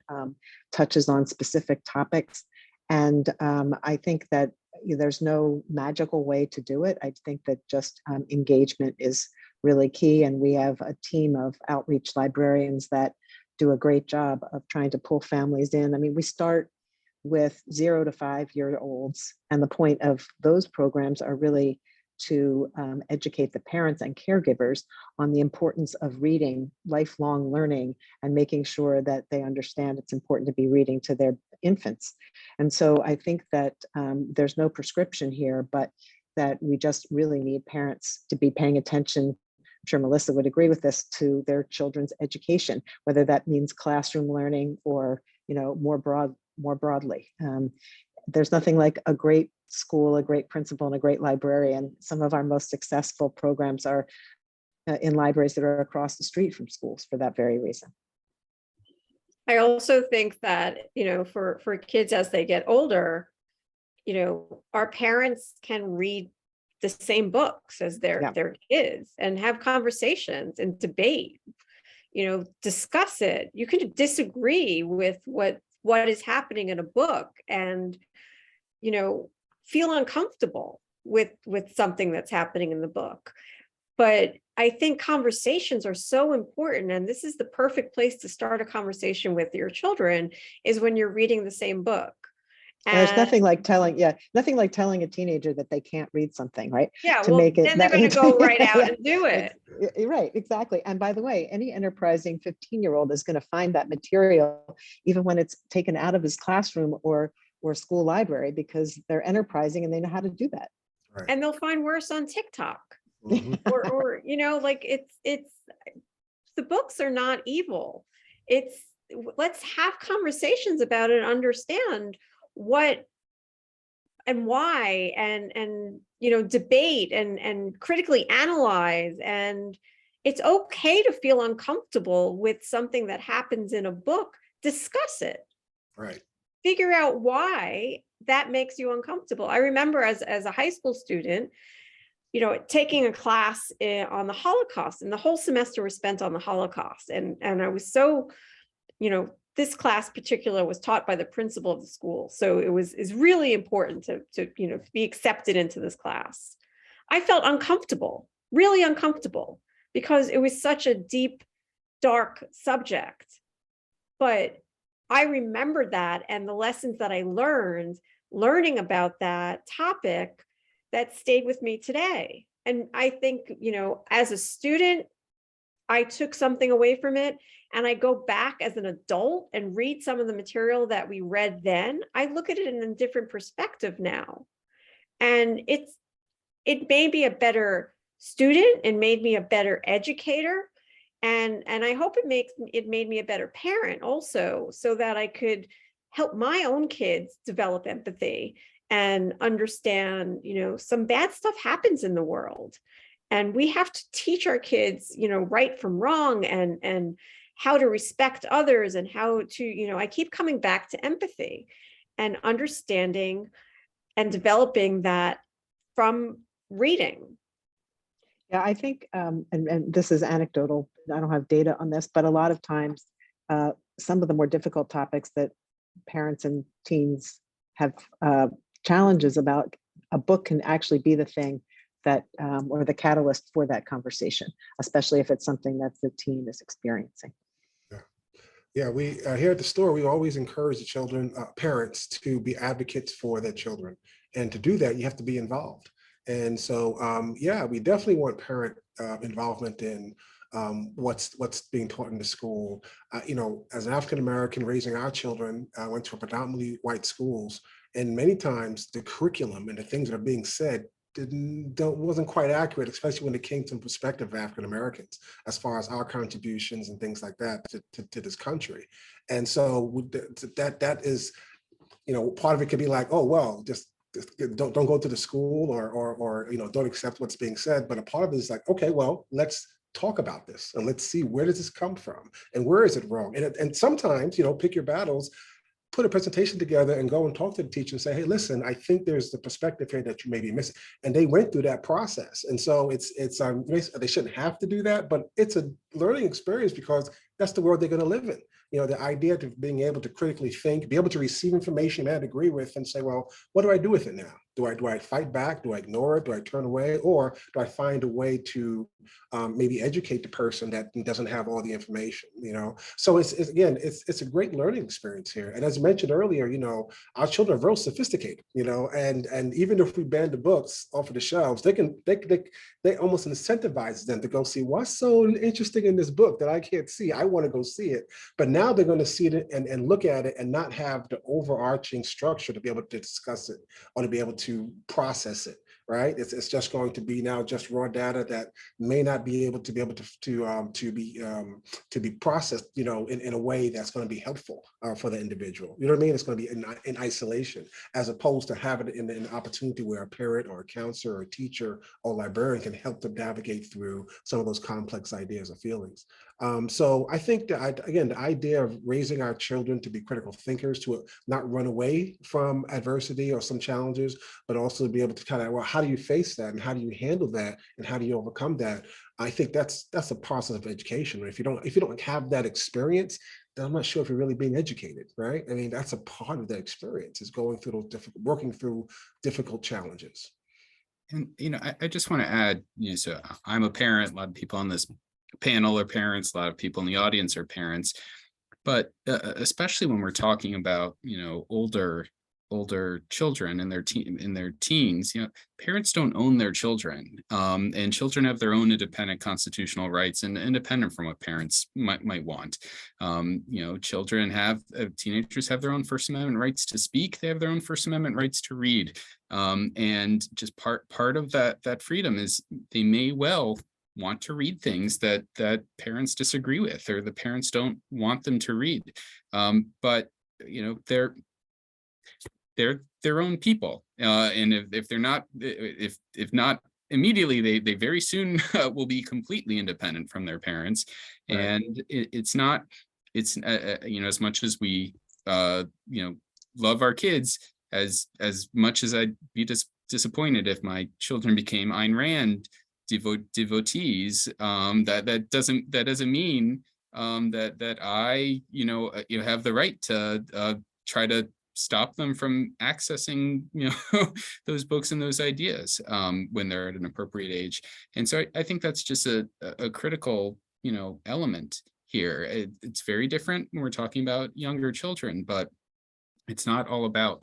touches on specific topics. And I think that there's no magical way to do it. I think that just engagement is really key. And we have a team of outreach librarians that do a great job of trying to pull families in. I mean, we start with 0 to 5-year-olds, and the point of those programs are really to educate the parents and caregivers on the importance of reading, lifelong learning, and making sure that they understand it's important to be reading to their infants. And so I think that there's no prescription here, but that we just really need parents to be paying attention. I'm sure Melissa would agree with this, to their children's education, whether that means classroom learning or more broadly. There's nothing like a great school, a great principal, and a great librarian. Some of our most successful programs are in libraries that are across the street from schools for that very reason. I also think that, for kids as they get older, our parents can read the same books as their kids and have conversations and debate, discuss it. You can disagree with what is happening in a book and, feel uncomfortable with something that's happening in the book. But I think conversations are so important, and this is the perfect place to start a conversation with your children, is when you're reading the same book. And there's nothing like telling a teenager that they can't read something, right? Yeah, to make it, then they're going to go right out and do it. Right, exactly. And by the way, any enterprising 15-year-old is going to find that material, even when it's taken out of his classroom or school library, because they're enterprising and they know how to do that. Right. And they'll find worse on TikTok. Mhm. or it's the books are not evil. Let's have conversations about it and understand what and why, and debate and critically analyze. And it's okay to feel uncomfortable with something that happens in a book. Discuss it. Right. Figure out why that makes you uncomfortable. I remember as a high school student, taking a class on the Holocaust, and the whole semester was spent on the Holocaust. And I was so, this class particular was taught by the principal of the school. So is really important to be accepted into this class. I felt uncomfortable, really uncomfortable, because it was such a deep, dark subject. But I remembered that, and the lessons that I learning about that topic, that stayed with me today. And I think, as a student, I took something away from it, and I go back as an adult and read some of the material that we read then. I look at it in a different perspective now. And it made me a better student, and made me a better educator. And I hope it made me a better parent also, so that I could help my own kids develop empathy and understand, some bad stuff happens in the world, and we have to teach our kids, right from wrong, and how to respect others, and how to, I keep coming back to empathy and understanding and developing that from reading. Yeah, I think, and this is anecdotal, I don't have data on this, but a lot of times, some of the more difficult topics that parents and teens have challenges about, a book can actually be the thing that, or the catalyst for that conversation, especially if it's something that the teen is experiencing. Yeah, we here at the store, we always encourage the children, parents, to be advocates for their children. And to do that, you have to be involved. And so, yeah, we definitely want parent involvement in what's being taught in the school. As an African-American raising our children, I went to predominantly white schools, And many times the curriculum and the things that are being said wasn't quite accurate, especially when it came to the perspective of African Americans, as far as our contributions and things like that to this country. And so that is, part of it could be like, oh, well, just don't go to the school or don't accept what's being said. But a part of it is like, okay, well, let's talk about this and let's see, where does this come from and where is it wrong? And sometimes, pick your battles, put a presentation together and go and talk to the teacher and say, hey, listen, I think there's the perspective here that you may be missing. And they went through that process. And so they shouldn't have to do that, but it's a learning experience because that's the world they're going to live in. The idea of being able to critically think, be able to receive information and agree with and say, well, what do I do with it now? Do I fight back? Do I ignore it? Do I turn away? Or do I find a way to maybe educate the person that doesn't have all the information? So it's a great learning experience here. And as I mentioned earlier, our children are very sophisticated, and even if we ban the books off of the shelves, they almost incentivize them to go see what's so interesting in this book that I can't see. I want to go see it. But now they're going to see it and look at it and not have the overarching structure to be able to discuss it or to be able to process it, right? It's just going to be now just raw data that may not be able to be processed, in a way that's going to be helpful for the individual. You know what I mean? It's going to be in isolation, as opposed to having it in an opportunity where a parent or a counselor or a teacher or librarian can help them navigate through some of those complex ideas or feelings. So I think that, again, the idea of raising our children to be critical thinkers, to not run away from adversity or some challenges, but also to be able to kind of, well, how do you face that and how do you handle that and how do you overcome that? I think that's a process of education. If you don't have that experience, then I'm not sure if you're really being educated, right? I mean, that's a part of the experience, is going through working through difficult challenges. And, I just want to add, so I'm a parent, a lot of people on this panel are parents, a lot of people in the audience are parents, but especially when we're talking about, older children in their teens, parents don't own their children, and children have their own independent constitutional rights and independent from what parents might want. Teenagers have their own First Amendment rights to speak. They have their own First Amendment rights to read, and just part of that freedom is they may well want to read things that parents disagree with, or the parents don't want them to read, but they're their own people, and if they're not, if not immediately, they very soon will be completely independent from their parents. Right. And it's as much as we love our kids, as much as I'd be disappointed if my children became Ayn Rand devotees, that doesn't mean that I have the right to try to stop them from accessing those books and those ideas when they're at an appropriate age. And so I think that's just a critical element here. It's very different when we're talking about younger children, but it's not all about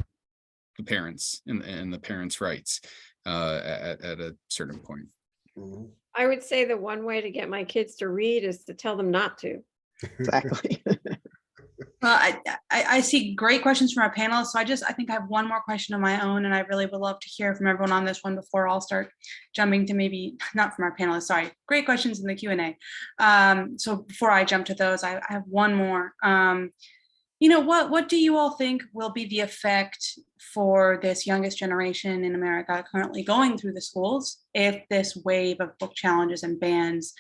the parents and the parents' rights at a certain point. I would say the one way to get my kids to read is to tell them not to. Exactly. Well, I see great questions from our panelists. So I think I have one more question of my own, and I really would love to hear from everyone on this one before I'll start jumping to maybe not from our panelists. Sorry, great questions in the Q&A. So before I jump to those, I have one more. What do you all think will be the effect for this youngest generation in America currently going through the schools if this wave of book challenges and bans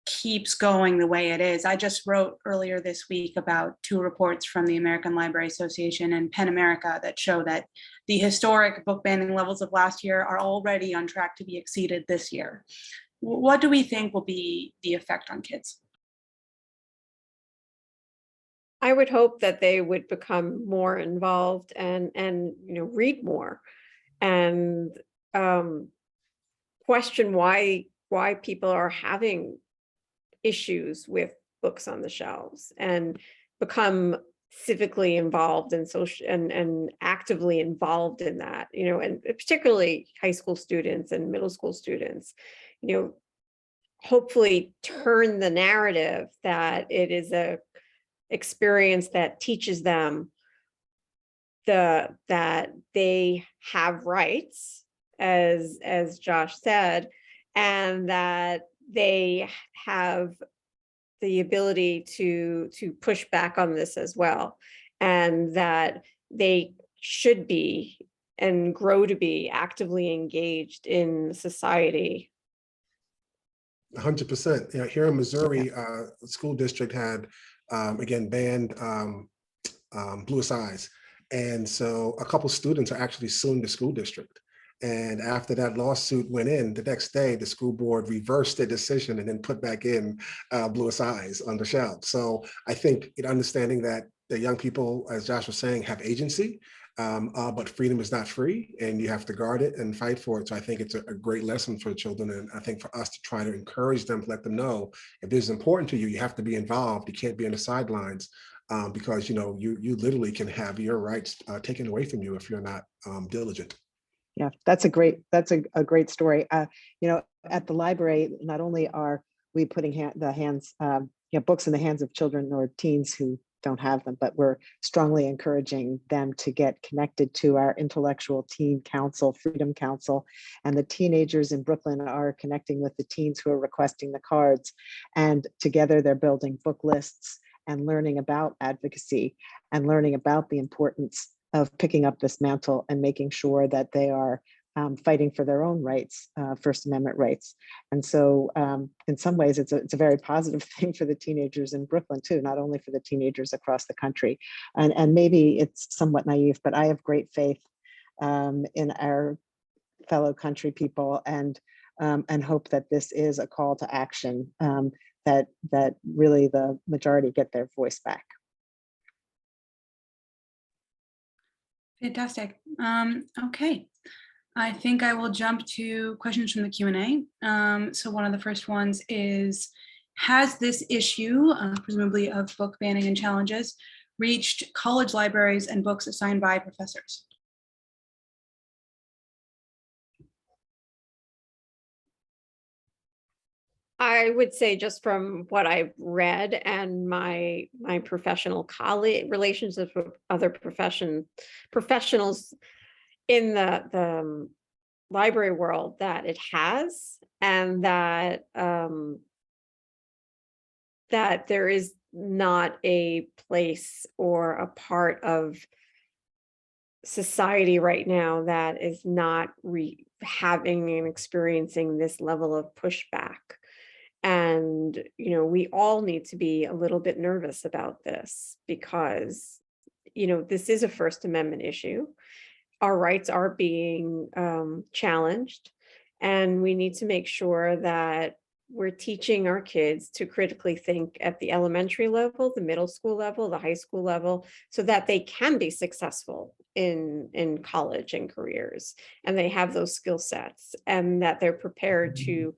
keeps going the way it is? I just wrote earlier this week about 2 reports from the American Library Association and PEN America that show that the historic book banning levels of last year are already on track to be exceeded this year. What do we think will be the effect on kids? I would hope that they would become more involved and read more and question why people are having issues with books on the shelves, and become civically involved and social and actively involved in that, and particularly high school students and middle school students, hopefully turn the narrative that it is a experience that teaches them that they have rights, as Josh said, and that they have the ability to push back on this as well, and that they should be and grow to be actively engaged in society. 100%. You know, here in Missouri, the school district had, again, banned blue eyes. And so a couple students are actually suing the school district. And after that lawsuit went in, the next day, the school board reversed their decision and then put back in blue eyes on the shelf. So I think understanding that the young people, as Josh was saying, have agency, but freedom is not free, and you have to guard it and fight for it. So I think it's a great lesson for the children, and I think for us to try to encourage them, to let them know if this is important to you, you have to be involved. You can't be on the sidelines, because you literally can have your rights taken away from you if you're not diligent. Yeah, that's a great story. At the library, not only are we putting books in the hands of children or teens who don't have them, but we're strongly encouraging them to get connected to our intellectual teen council, Freedom Council, and the teenagers in Brooklyn are connecting with the teens who are requesting the cards, and together they're building book lists and learning about advocacy and learning about the importance of picking up this mantle and making sure that they are fighting for their own rights, First Amendment rights. And so in some ways, it's a very positive thing for the teenagers in Brooklyn too, not only for the teenagers across the country. And maybe it's somewhat naive, but I have great faith in our fellow country people, and hope that this is a call to action, that really the majority get their voice back. Fantastic. Okay. I think I will jump to questions from the Q&A. So one of the first ones is, has this issue, presumably of book banning and challenges, reached college libraries and books assigned by professors? I would say, just from what I've read and my professional colleague relationships with other professionals in the library world, that it has, and that that there is not a place or a part of society right now that is not having and experiencing this level of pushback. And, we all need to be a little bit nervous about this, because, this is a First Amendment issue. Our rights are being challenged, and we need to make sure that we're teaching our kids to critically think at the elementary level, the middle school level, the high school level, so that they can be successful in college and careers, and they have those skill sets, and that they're prepared to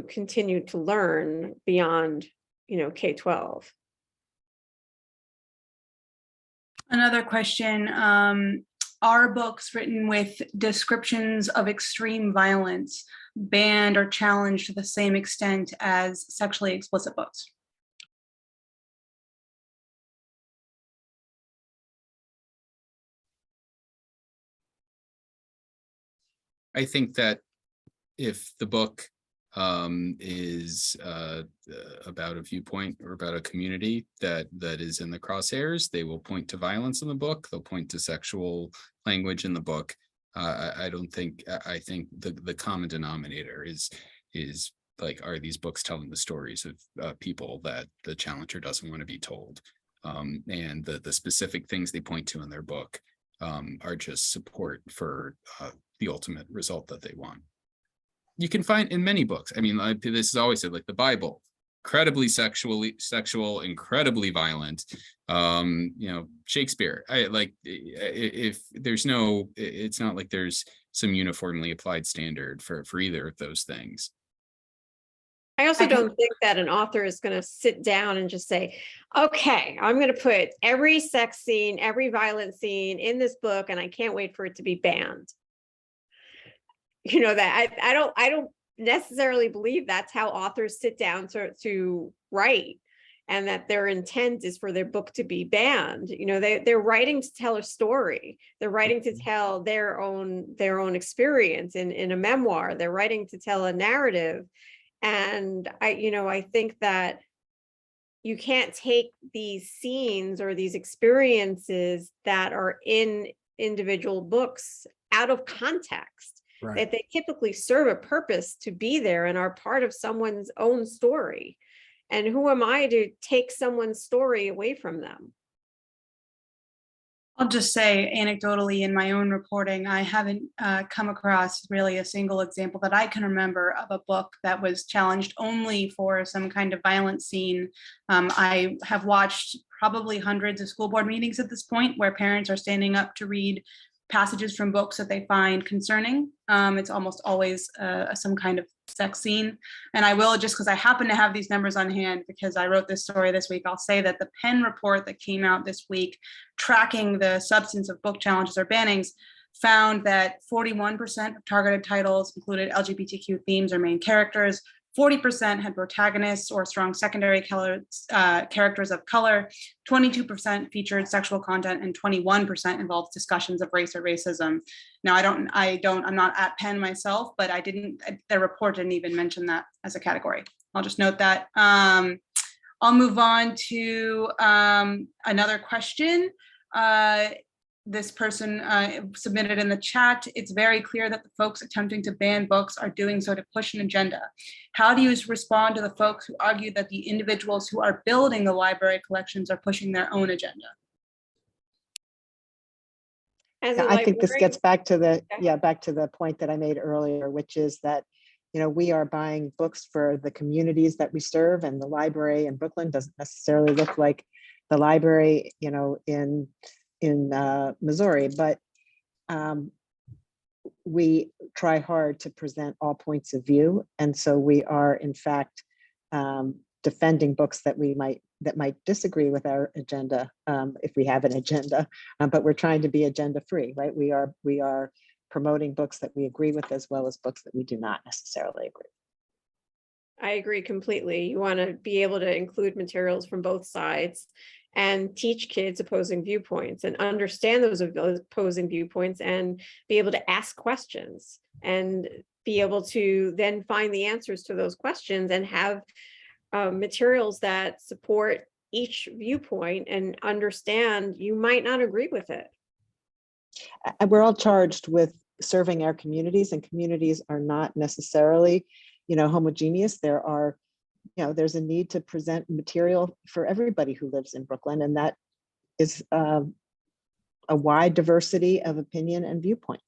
continue to learn beyond, K-12. Another question, are books written with descriptions of extreme violence banned or challenged to the same extent as sexually explicit books? I think that if the book is about a viewpoint or about a community that is in the crosshairs, they will point to violence in the book. They'll point to sexual language in the book. I think the common denominator is like, are these books telling the stories of people that the challenger doesn't want to be told? And the specific things they point to in their book are just support for the ultimate result that they want. You can find in many books. I mean, this is always said, like the Bible, incredibly sexual, incredibly violent. Shakespeare. If there's no, it's not like there's some uniformly applied standard for either of those things. I also don't think that an author is going to sit down and just say, okay, I'm going to put every sex scene, every violent scene in this book, and I can't wait for it to be banned. That I don't necessarily believe that's how authors sit down to write. and that their intent is for their book to be banned. You know, they're writing to tell a story. They're writing to tell their own experience in a memoir. They're writing to tell a narrative. And I think that you can't take these scenes or these experiences that are in individual books out of context. Right. That they typically serve a purpose to be there and are part of someone's own story. And who am I to take someone's story away from them? I'll just say anecdotally in my own reporting, I haven't come across really a single example that I can remember of a book that was challenged only for some kind of violent scene. I have watched probably hundreds of school board meetings at this point where parents are standing up to read passages from books that they find concerning. It's almost always some kind of sex scene. And I will, just because I happen to have these numbers on hand because I wrote this story this week, I'll say that the Penn report that came out this week tracking the substance of book challenges or bannings found that 41% of targeted titles included LGBTQ themes or main characters, 40% had protagonists or strong secondary characters of color, 22% featured sexual content, and 21% involved discussions of race or racism. Now, I'm not at Penn myself, but their report didn't even mention that as a category. I'll just note that. I'll move on to another question. This person submitted in the chat. It's very clear that the folks attempting to ban books are doing so to push an agenda. How do you respond to the folks who argue that the individuals who are building the library collections are pushing their own agenda? I think this gets back to the point that I made earlier, which is that, we are buying books for the communities that we serve, and the library in Brooklyn doesn't necessarily look like the library, in Missouri, but we try hard to present all points of view, and so we are in fact defending books that might disagree with our agenda, if we have an agenda, but we're trying to be agenda free, right? We are promoting books that we agree with as well as books that we do not necessarily agree. I agree completely. You want to be able to include materials from both sides and teach kids opposing viewpoints and understand those opposing viewpoints and be able to ask questions and be able to then find the answers to those questions and have materials that support each viewpoint and understand you might not agree with it. And we're all charged with serving our communities, and communities are not necessarily, homogeneous. There's a need to present material for everybody who lives in Brooklyn, and that is a wide diversity of opinion and viewpoint.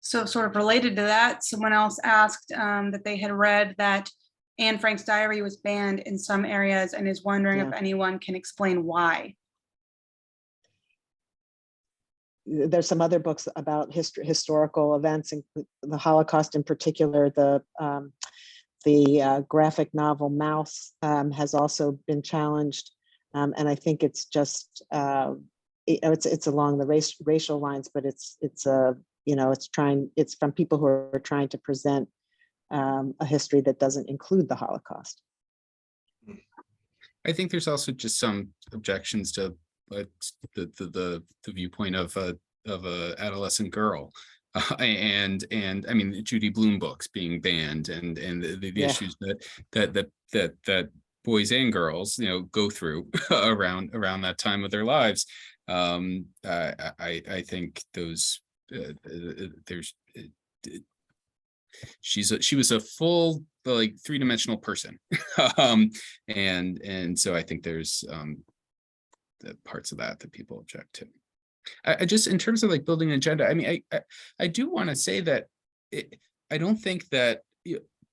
So sort of related to that, someone else asked that they had read that Anne Frank's diary was banned in some areas and is wondering if anyone can explain why. There's some other books about historical events, and the Holocaust in particular. The graphic novel Mouse has also been challenged, and I think it's just it's along the racial lines, but it's from people who are trying to present a history that doesn't include the Holocaust. I think there's also just some objections to the viewpoint of a adolescent girl. And I mean Judy Blume books being banned and the issues that boys and girls go through around that time of their lives. I think those she was a full three-dimensional person, and so I think there's the parts of that people object to. I just, in terms of building an agenda, I mean, I do want to say that I don't think that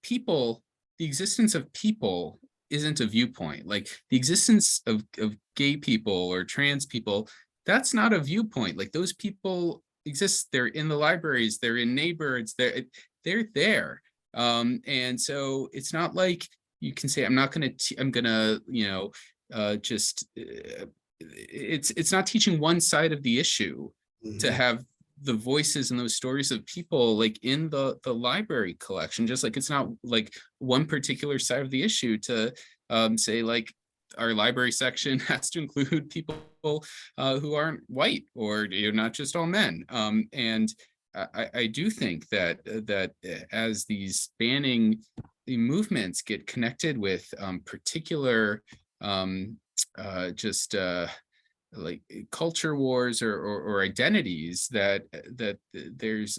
people, the existence of people isn't a viewpoint. Like the existence of gay people or trans people, that's not a viewpoint. Like those people exist. They're in the libraries. They're in neighborhoods. They're there. And so it's not like you can say, I'm gonna, just. It's not teaching one side of the issue to have the voices and those stories of people in the library collection, just like it's not one particular side of the issue to say like our library section has to include people who aren't white, or not just all men. And I do think that as these banning movements get connected with particular like culture wars or identities, that there's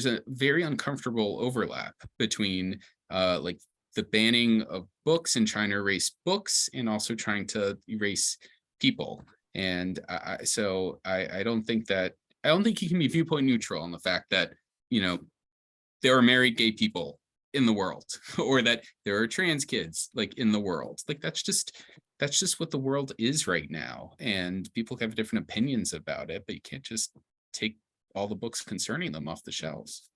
a very uncomfortable overlap between like the banning of books and trying to erase books, and also trying to erase people. And so I don't think you can be viewpoint neutral on the fact that, there are married gay people in the world, or that there are trans kids like in the world. Like that's just what the world is right now. And people have different opinions about it, but you can't just take all the books concerning them off the shelves.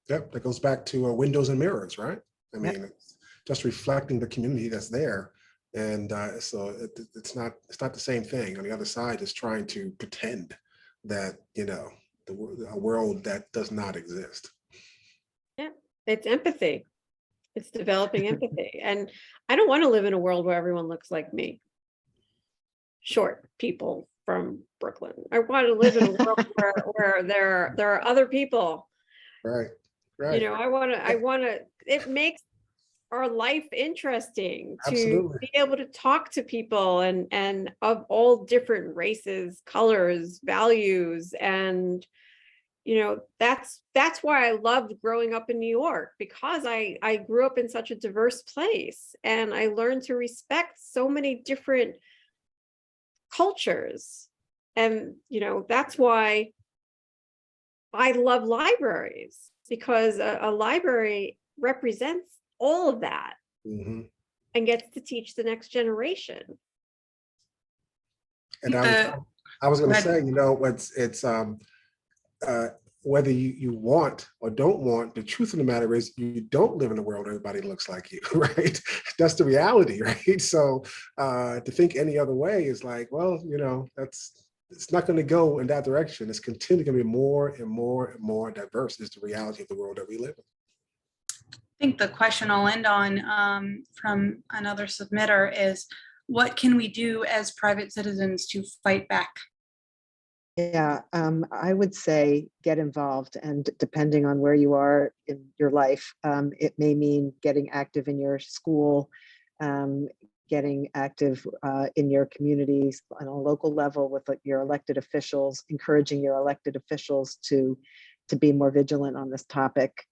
Yep, that goes back to windows and mirrors, right? I mean, it's just reflecting the community that's there. And so it's not the same thing. On the other side is trying to pretend that, a world that does not exist. Yeah, it's empathy. It's developing empathy. And I don't want to live in a world where everyone looks like me. Short people from Brooklyn. I want to live in a world where there are other people. Right. I want to, it makes our life interesting to Absolutely. be able to talk to people and of all different races, colors, values. And that's why I loved growing up in New York, because I grew up in such a diverse place, and I learned to respect so many different cultures. And that's why I love libraries, because a library represents all of that. Mm-hmm. And gets to teach the next generation. And I was going to say, it's whether you want or don't want, the truth of the matter is you don't live in a world where everybody looks like you, right? That's the reality, right? So to think any other way is like, well, it's not going to go in that direction. It's continually going to be more and more and more diverse, is the reality of the world that we live in. I think the question I'll end on from another submitter is, what can we do as private citizens to fight back? Yeah, I would say get involved, and depending on where you are in your life, it may mean getting active in your school, getting active in your communities on a local level with your elected officials, encouraging your elected officials to be more vigilant on this topic.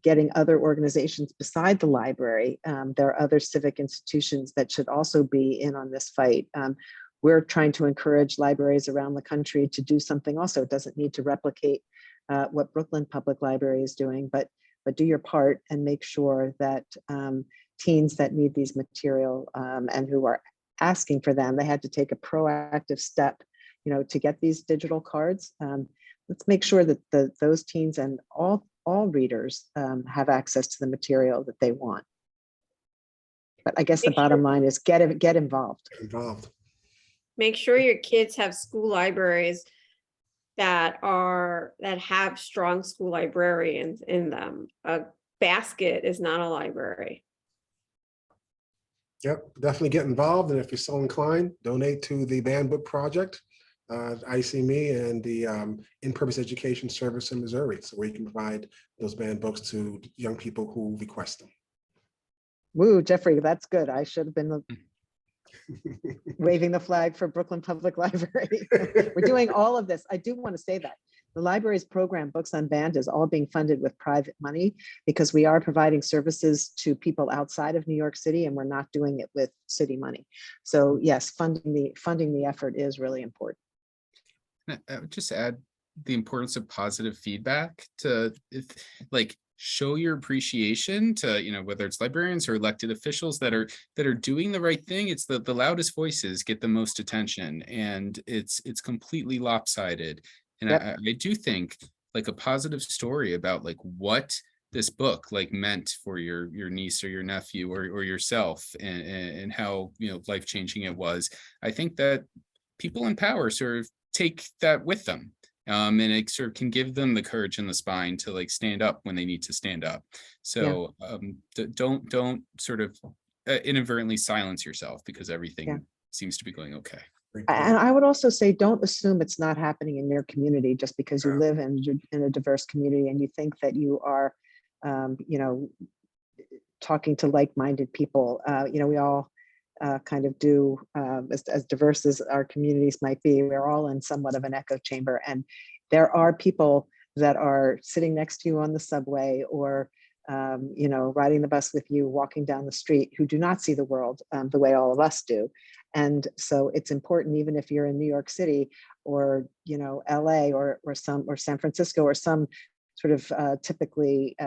Getting other organizations beside the library. There are other civic institutions that should also be in on this fight. We're trying to encourage libraries around the country to do something also. It doesn't need to replicate what Brooklyn Public Library is doing, but do your part and make sure that teens that need these material and who are asking for them, they had to take a proactive step, to get these digital cards. Let's make sure that those teens and all readers have access to the material that they want. But I guess the bottom line is get involved. Make sure your kids have school libraries that have strong school librarians in them. A basket is not a library. Yep, definitely get involved. And if you're so inclined, donate to the Banned Book Project, ICME, and the In-Purpose Education Service in Missouri, so where you can provide those banned books to young people who request them. Woo, Jeffrey, that's good. I should have been waving the flag for Brooklyn Public Library. We're doing all of this. I do want to say that the library's program, Books Unbanned, is all being funded with private money, because we are providing services to people outside of New York City, and we're not doing it with city money. So yes, funding the effort is really important. I would just add the importance of positive feedback to show your appreciation to, whether it's librarians or elected officials that are doing the right thing. It's the loudest voices get the most attention, and it's completely lopsided. And yep. I do think a positive story about what this book meant for your niece or your nephew or yourself, and how life-changing it was. I think that people in power sort of take that with them, and it sort of can give them the courage and the spine to stand up when they need to stand up. So don't sort of inadvertently silence yourself because everything seems to be going okay. And I would also say, don't assume it's not happening in your community just because you live in a diverse community and you think that you are, talking to like-minded people. We all kind of do, as diverse as our communities might be, we're all in somewhat of an echo chamber. And there are people that are sitting next to you on the subway or riding the bus with you, walking down the street, who do not see the world the way all of us do. And so it's important, even if you're in New York City or, LA or San Francisco or some sort of typically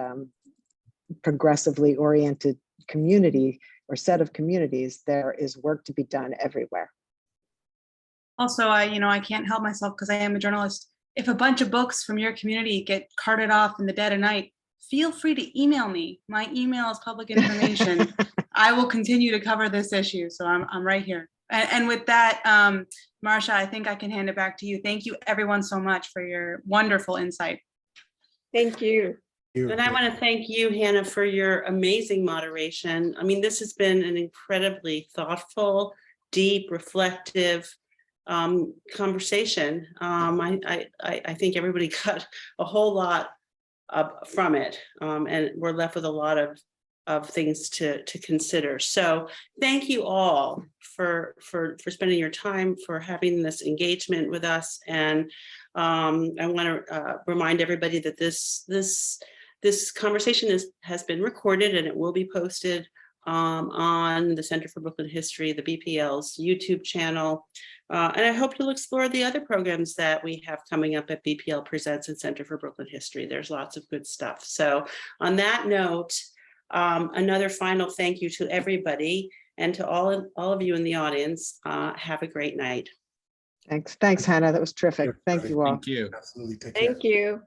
progressively oriented community or set of communities, there is work to be done everywhere. Also, I can't help myself because I am a journalist. If a bunch of books from your community get carted off in the dead of night, feel free to email me. My email is public information. I will continue to cover this issue. So I'm right here. And with that, Marcia, I think I can hand it back to you. Thank you everyone so much for your wonderful insight. Thank you. And I want to thank you, Hannah, for your amazing moderation. I mean, this has been an incredibly thoughtful, deep, reflective conversation. I think everybody got a whole lot from it, and we're left with a lot of things to consider. So thank you all for spending your time, for having this engagement with us. And I want to remind everybody that this conversation has been recorded and it will be posted on the Center for Brooklyn History, the BPL's YouTube channel. And I hope you'll explore the other programs that we have coming up at BPL Presents and Center for Brooklyn History. There's lots of good stuff. So on that note, another final thank you to everybody and to all of you in the audience. Have a great night. Thanks, Hannah. That was terrific. Thank you all. Thank you. Absolutely. Take care. Thank you.